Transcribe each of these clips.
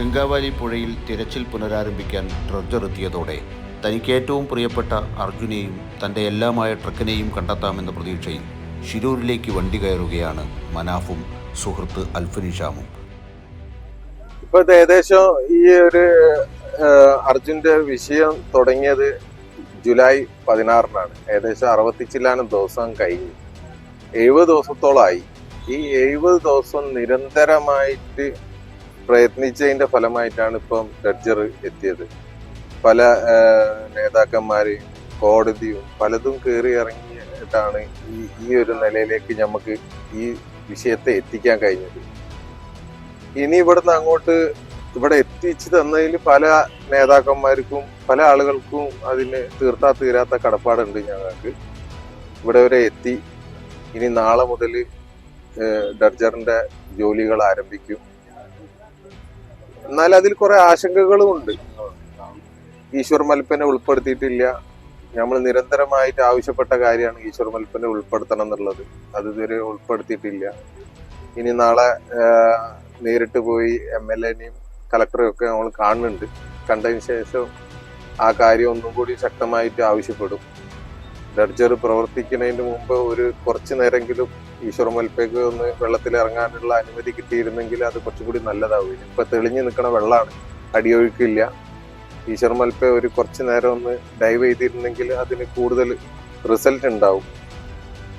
ഗംഗാവാലി പുഴയിൽ തിരച്ചിൽ പുനരാരംഭിക്കാൻ ഡ്രഡ്ജർ എത്തിയതോടെ തനിക്ക് ഏറ്റവും പ്രിയപ്പെട്ട അർജുനെയും തൻ്റെ എല്ലാമായ ട്രക്കിനെയും കണ്ടെത്താമെന്ന പ്രതീക്ഷയിൽ ശിരൂരിലേക്ക് വണ്ടി കയറുകയാണ് മനാഫും സുഹൃത്ത് അൽഫനിഷാമും. ഇപ്പൊ ഏകദേശം ഈ ഒരു അർജുന്റെ വിഷയം തുടങ്ങിയത് ജൂലൈ 16-നാണ്. ഏകദേശം 60 ദിവസം കഴിഞ്ഞു. 70 ദിവസത്തോളമായി. ഈ 70 ദിവസം നിരന്തരമായിട്ട് പ്രയത്നിച്ചതിന്റെ ഫലമായിട്ടാണ് ഇപ്പം ഡ്രഡ്ജർ എത്തിയത്. പല നേതാക്കന്മാര് കോടതിയും പലതും കയറി ഇറങ്ങിയിട്ടാണ് ഈ ഒരു നിലയിലേക്ക് നമുക്ക് ഈ വിഷയത്തെ എത്തിക്കാൻ കഴിഞ്ഞത്. ഇനി ഇവിടുന്ന് അങ്ങോട്ട് ഇവിടെ എത്തിച്ചു തന്നതിൽ പല നേതാക്കന്മാർക്കും പല ആളുകൾക്കും അതിന് തീരാത്ത കടപ്പാടുണ്ട് ഞങ്ങൾക്ക്. ഇവിടെ വരെ എത്തി. ഇനി നാളെ മുതൽ ഡ്രഡ്ജറിന്റെ ജോലികൾ ആരംഭിക്കും. എന്നാൽ അതിൽ കുറെ ആശങ്കകളും ഉണ്ട്. ഈശ്വർ മൽപ്പനെ ഉൾപ്പെടുത്തിയിട്ടില്ല. നമ്മൾ നിരന്തരമായിട്ട് ആവശ്യപ്പെട്ട കാര്യമാണ് ഈശ്വർ മൽപ്പനെ ഉൾപ്പെടുത്തണം എന്നുള്ളത്. അത് ഇതുവരെ ഉൾപ്പെടുത്തിയിട്ടില്ല. ഇനി നാളെ നേരിട്ട് പോയി MLA-നെയും കളക്ടറെയും ഒക്കെ നമ്മൾ കാണുന്നുണ്ട്. കണ്ടതിന് ശേഷം ആ കാര്യം ഒന്നും കൂടി ശക്തമായിട്ട് ആവശ്യപ്പെടും. ഡ്രഡ്ജർ പ്രവർത്തിക്കുന്നതിന് മുമ്പ് കുറച്ചു നേരമെങ്കിലും ഈശ്വർ മൽപ്പയ്ക്ക് ഒന്ന് വെള്ളത്തിൽ ഇറങ്ങാനുള്ള അനുമതി കിട്ടിയിരുന്നെങ്കിൽ അത് കുറച്ചുകൂടി നല്ലതാവും. ഇപ്പൊ തെളിഞ്ഞു നിൽക്കുന്ന വെള്ളമാണ്, അടിയൊഴുക്കില്ല. ഈശ്വർ മൽപ്പ കുറച്ചു നേരം ഒന്ന് ഡൈവ് ചെയ്തിരുന്നെങ്കിൽ അതിന് കൂടുതൽ റിസൾട്ട് ഉണ്ടാവും.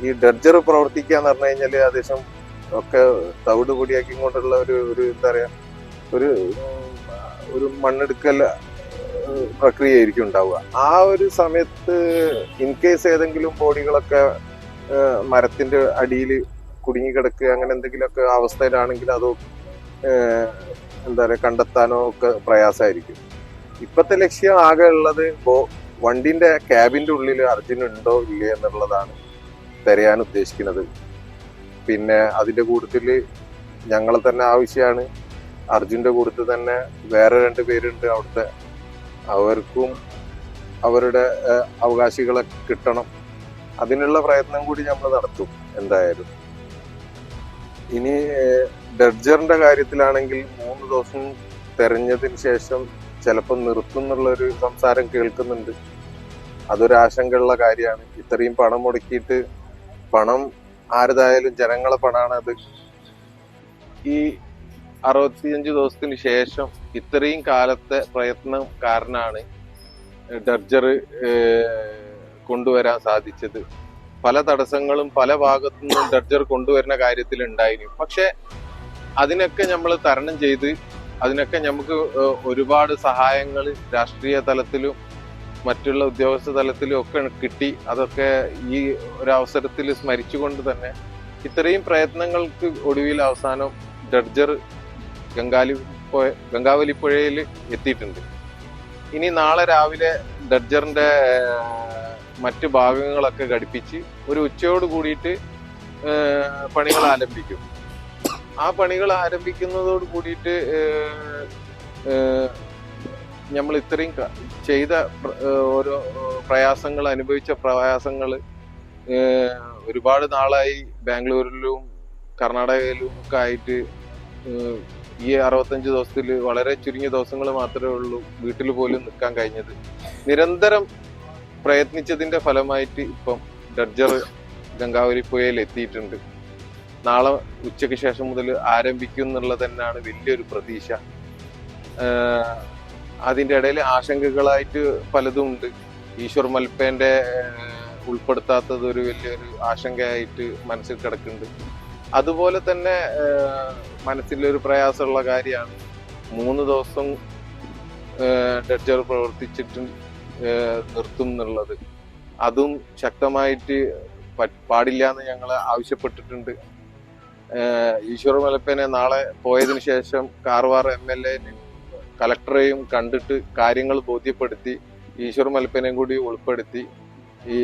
ഈ ഡ്രഡ്ജർ പ്രവർത്തിക്കുക എന്ന് പറഞ്ഞു കഴിഞ്ഞാൽ ഏകദേശം ഒക്കെ തവിട് പൊടിയാക്കി കൊണ്ടുള്ള എന്താ പറയാ ഒരു മണ്ണെടുക്കൽ പ്രക്രിയ ആയിരിക്കും ഉണ്ടാവുക. ആ ഒരു സമയത്ത് ഇൻ കേസ് ഏതെങ്കിലും ബോഡികളൊക്കെ മരത്തിന്റെ അടിയിൽ കുടുങ്ങിക്കിടക്കുക അങ്ങനെ എന്തെങ്കിലുമൊക്കെ അവസ്ഥയിലാണെങ്കിൽ അത് എന്താ പറയാ കണ്ടെത്താനോ ഒക്കെ പ്രയാസമായിരിക്കും. ഇപ്പത്തെ ലക്ഷ്യം ആകെ ഉള്ളത് വണ്ടിന്റെ ക്യാബിന്റെ ഉള്ളിൽ അർജുൻ ഉണ്ടോ ഇല്ലേ എന്നുള്ളതാണ് തിരയാൻ ഉദ്ദേശിക്കുന്നത്. പിന്നെ അതിന്റെ കൂട്ടത്തിൽ ഞങ്ങളെ തന്നെ ആവശ്യമാണ്. അർജുന്റെ കൂട്ടത്തിൽ തന്നെ വേറെ 2 പേരുണ്ട് അവിടുത്തെ. അവർക്കും അവരുടെ അവകാശികളെ കിട്ടണം. അതിനുള്ള പ്രയത്നം കൂടി നമ്മൾ നടത്തും എന്തായാലും. ഇനി ഡ്രഡ്ജറിന്റെ കാര്യത്തിലാണെങ്കിൽ 3 ദിവസം തെരഞ്ഞതിന് ശേഷം ചിലപ്പോൾ നിർത്തും എന്നുള്ളൊരു സംസാരം കേൾക്കുന്നുണ്ട്. അതൊരാശങ്കയുള്ള കാര്യമാണ്. ഇത്രയും പണം മുടക്കിയിട്ട് പണം ആരതായാലും ജനങ്ങളെ പണമാണ് അത്. ഈ 65 ദിവസത്തിന് ശേഷം ഇത്രയും കാലത്തെ പ്രയത്നം കാരണമാണ് ഡ്രഡ്ജർ കൊണ്ടുവരാൻ സാധിച്ചത്. പല തടസ്സങ്ങളും പല ഭാഗത്തു നിന്നും ഡ്രഡ്ജർ കൊണ്ടുവരുന്ന കാര്യത്തിൽ ഉണ്ടായിരുന്നു. പക്ഷെ അതിനൊക്കെ നമ്മൾ തരണം ചെയ്ത് അതിനൊക്കെ നമുക്ക് ഒരുപാട് സഹായങ്ങൾ രാഷ്ട്രീയ തലത്തിലും മറ്റുള്ള ഉദ്യോഗസ്ഥ തലത്തിലും ഒക്കെ കിട്ടി. അതൊക്കെ ഈ ഒരവസരത്തിൽ സ്മരിച്ചുകൊണ്ട് തന്നെ ഇത്രയും പ്രയത്നങ്ങൾക്ക് ഒടുവിൽ അവസാനം ഡ്രഡ്ജർ ഗംഗാവലി പുഴയിൽ എത്തിയിട്ടുണ്ട്. ഇനി നാളെ രാവിലെ ഡ്രഡ്ജറിന്റെ മറ്റു ഭാഗങ്ങളൊക്കെ ഘടിപ്പിച്ച് ഒരു ഉച്ചയോട് കൂടിയിട്ട് പണികൾ ആരംഭിക്കും. ആ പണികൾ ആരംഭിക്കുന്നതോട് കൂടിയിട്ട് നമ്മൾ ഇത്രയും ചെയ്ത ഓരോ പ്രയാസങ്ങൾ അനുഭവിച്ച പ്രയാസങ്ങൾ ഒരുപാട് നാളായി ബാംഗ്ലൂരിലും കർണാടകയിലും ഒക്കെ ആയിട്ട് ഈ 65 ദിവസത്തിൽ വളരെ ചുരുങ്ങിയ ദിവസങ്ങൾ മാത്രമേ ഉള്ളൂ വീട്ടിൽ പോലും നിൽക്കാൻ കഴിഞ്ഞത്. നിരന്തരം പ്രയത്നിച്ചതിന്റെ ഫലമായിട്ട് ഇപ്പം ഡ്രഡ്ജർ ഗംഗാവലി പുഴയിൽ എത്തിയിട്ടുണ്ട്. നാളെ ഉച്ചയ്ക്ക് ശേഷം മുതൽ ആരംഭിക്കും എന്നുള്ളത് തന്നെയാണ് വലിയൊരു പ്രതീക്ഷ. അതിൻ്റെ ഇടയിൽ ആശങ്കകളായിട്ട് പലതും ഉണ്ട്. ഈശ്വർ മൽപ്പേന്റെ ഉൾപ്പെടുത്താത്തത് ഒരു വലിയൊരു ആശങ്കയായിട്ട് മനസ്സിൽ കിടക്കുന്നുണ്ട്. അതുപോലെ തന്നെ മനസ്സിലൊരു പ്രയാസമുള്ള കാര്യമാണ് 3 ദിവസം ഡ്രഡ്ജർ പ്രവർത്തിച്ചിട്ട് നിർത്തും എന്നുള്ളത്. അതും ശക്തമായിട്ട് പാടില്ല എന്ന് ഞങ്ങൾ ആവശ്യപ്പെട്ടിട്ടുണ്ട്. ഈശ്വർ മൽപ്പനെ നാളെ പോയതിനു ശേഷം കാർവാർ MLA-നെയും കളക്ടറെയും കണ്ടിട്ട് കാര്യങ്ങൾ ബോധ്യപ്പെടുത്തി ഈശ്വർ മൽപ്പനെയും കൂടി ഉൾപ്പെടുത്തി ഈ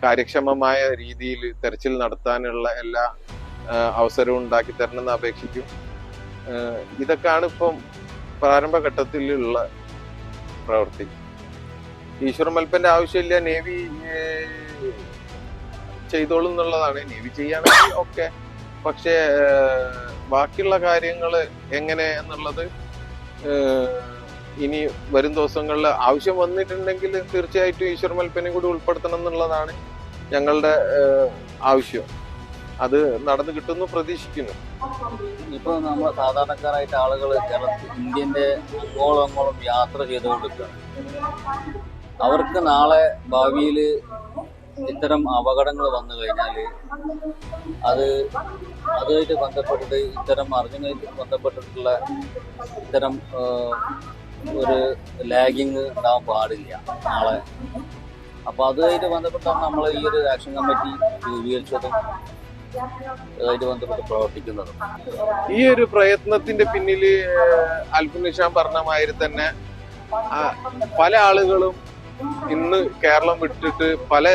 കാര്യക്ഷമമായ രീതിയിൽ തെരച്ചിൽ നടത്താനുള്ള എല്ലാ അവസരവും ഉണ്ടാക്കി തരണമെന്ന് അപേക്ഷിക്കും. ഇതൊക്കെയാണ് ഇപ്പം പ്രാരംഭഘട്ടത്തിലുള്ള പ്രവൃത്തി. ഈശ്വർ മൽപ്പന്റെ ആവശ്യമില്ല, നേവി ചെയ്തോളും എന്നുള്ളതാണ്. നേവി ചെയ്യുകയാണെങ്കിൽ ഒക്കെ. പക്ഷേ ബാക്കിയുള്ള കാര്യങ്ങൾ എങ്ങനെ എന്നുള്ളത് ഇനി വരും ദിവസങ്ങളിൽ ആവശ്യം വന്നിട്ടുണ്ടെങ്കിൽ തീർച്ചയായിട്ടും ഈശ്വർ മൽപ്പനെ കൂടി ഉൾപ്പെടുത്തണം എന്നുള്ളതാണ് ഞങ്ങളുടെ ആവശ്യം. അത് നടന്നു കിട്ടുമെന്ന് പ്രതീക്ഷിക്കുന്നു. ഇപ്പൊ നമ്മൾ സാധാരണക്കാരായിട്ട് ആളുകൾ ഇന്ത്യന്റെ അങ്ങോളം യാത്ര ചെയ്തുകൊണ്ടിരിക്കുകയാണ്. അവർക്ക് നാളെ ഭാവിയിൽ ഇത്തരം അപകടങ്ങൾ വന്നു കഴിഞ്ഞാൽ അതുമായിട്ട് ബന്ധപ്പെട്ടിട്ട് ഇത്തരം അർജുനായിട്ട് ബന്ധപ്പെട്ടിട്ടുള്ള ഇത്തരം ഒരു ലാഗിങ് ഉണ്ടാവാൻ പാടില്ല നാളെ. അപ്പൊ അതുമായിട്ട് ബന്ധപ്പെട്ടാണ് നമ്മൾ ഈ ഒരു ആക്ഷൻ കമ്മിറ്റി രൂപീകരിച്ചതും അതുമായിട്ട് ബന്ധപ്പെട്ട് പ്രവർത്തിക്കുന്നതും. ഈ ഒരു പ്രയത്നത്തിന്റെ പിന്നിൽ അൽഫിൻ നിഷാൻ പറഞ്ഞ മാതിരി തന്നെ പല ആളുകളും ഇന്ന് കേരളം വിട്ടിട്ട് പല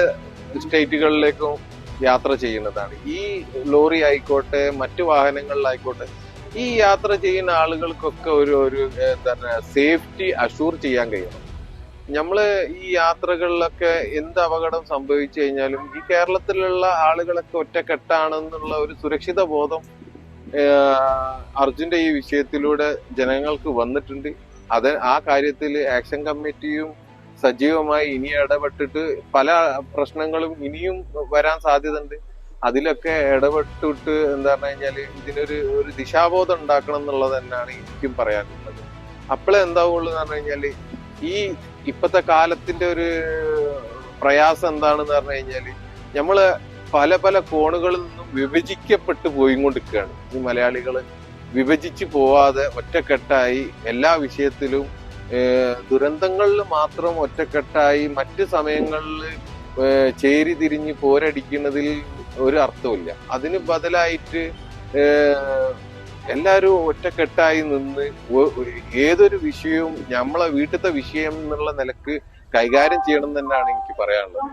സ്റ്റേറ്റുകളിലേക്കും യാത്ര ചെയ്യുന്നതാണ്. ഈ ലോറി ആയിക്കോട്ടെ മറ്റു വാഹനങ്ങളിലായിക്കോട്ടെ, ഈ യാത്ര ചെയ്യുന്ന ആളുകൾക്കൊക്കെ ഒരു എന്താണ് സേഫ്റ്റി അഷൂർ ചെയ്യാൻ കഴിയണം. നമ്മള് ഈ യാത്രകളിലൊക്കെ എന്ത് അപകടം സംഭവിച്ചു കഴിഞ്ഞാലും ഈ കേരളത്തിലുള്ള ആളുകളൊക്കെ ഒറ്റക്കെട്ടാണെന്നുള്ള ഒരു സുരക്ഷിത ബോധം അർജുന്റെ ഈ വിഷയത്തിലൂടെ ജനങ്ങൾക്ക് വന്നിട്ടുണ്ട്. ആ കാര്യത്തിൽ ആക്ഷൻ കമ്മിറ്റിയും സജീവമായി ഇനി ഇടപെട്ടിട്ട് പല പ്രശ്നങ്ങളും ഇനിയും വരാൻ സാധ്യതയുണ്ട്. അതിലൊക്കെ ഇടപെട്ടിട്ട് എന്താ പറഞ്ഞു കഴിഞ്ഞാല് ഇതിനൊരു ദിശാബോധം ഉണ്ടാക്കണം എന്നുള്ളത് തന്നെയാണ് എനിക്കും പറയാനുള്ളത്. അപ്പോഴേ എന്താവുള്ളൂ എന്ന് പറഞ്ഞു കഴിഞ്ഞാല് ഈ ഇപ്പത്തെ കാലത്തിന്റെ ഒരു പ്രയാസം എന്താണെന്ന് പറഞ്ഞു കഴിഞ്ഞാല് നമ്മള് പല പല കോണുകളിൽ നിന്നും വിഭജിക്കപ്പെട്ടു പോയിക്കൊണ്ടിരിക്കുകയാണ്. ഈ മലയാളികള് വിഭജിച്ചു പോവാതെ ഒറ്റക്കെട്ടായി എല്ലാ വിഷയത്തിലും ദുരന്തങ്ങളിൽ മാത്രം ഒറ്റക്കെട്ടായി മറ്റു സമയങ്ങളിൽ ചേരി തിരിഞ്ഞ് പോരടിക്കുന്നതിൽ ഒരു അർത്ഥമില്ല. അതിന് ബദലായിട്ട് എല്ലാവരും ഒറ്റക്കെട്ടായി നിന്ന് ഏതൊരു വിഷയവും നമ്മളെ വീട്ടിലത്തെ വിഷയം എന്നുള്ള നിലക്ക് കൈകാര്യം ചെയ്യണം തന്നെയാണ് എനിക്ക് പറയാനുള്ളത്.